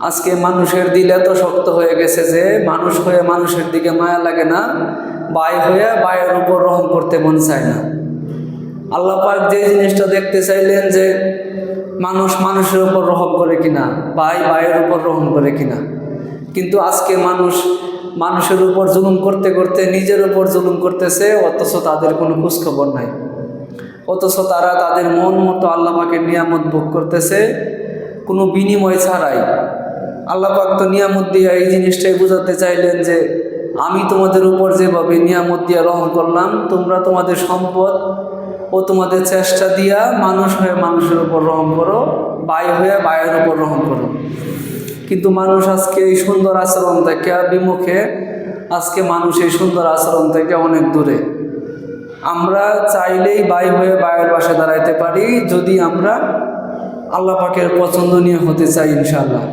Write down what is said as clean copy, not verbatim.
আজকে মানুষের দিল এত শক্ত হয়ে গেছে যে মানুষ হয়ে মানুষের দিকে মায়া লাগে না, বাই হয়ে বায়ের উপর রহম করতে মন চায় না। আল্লাহ পাক যে জিনিসটা দেখতে চাইলেন যে মানুষ মানুষের উপর রহম করে কিনা, বায়ের উপর রহম করে কিনা, কিন্তু আজকে মানুষের উপর জুলুম করতে করতে নিজের উপর জুলুম করতেছে, অথচ তাদের কোনো খোঁজখবর নাই। অথচ তারা তাদের মন মতো আল্লাহ পাকের নিয়ামত ভোগ করতেছে কোনো বিনিময় ছাড়াই। আল্লাহ পাক তো নিয়ামত দিয়ে এই জিনিসটাই বোঝাতে চাইলেন যে আমি তোমাদের উপর যেভাবে নিয়ামত দিয়ে রহম করলাম, তোমরা তোমাদের সম্পদ ও তোমাদের চেষ্টা দিয়া মানুষ হয়ে মানুষের উপর রহম করো, হয়ে বায়ের উপর রহম করো। কিন্তু মানুষ আজকে এই সুন্দর আচরণ থেকে বিমুখে, আজকে মানুষ এই সুন্দর আচরণ থেকে অনেক দূরে। আমরা চাইলেই হয়ে বায়ের পাশে দাঁড়াইতে পারি যদি আমরা আল্লাহ পাকের পছন্দনীয় হতে চাই, ইনশাআল্লাহ।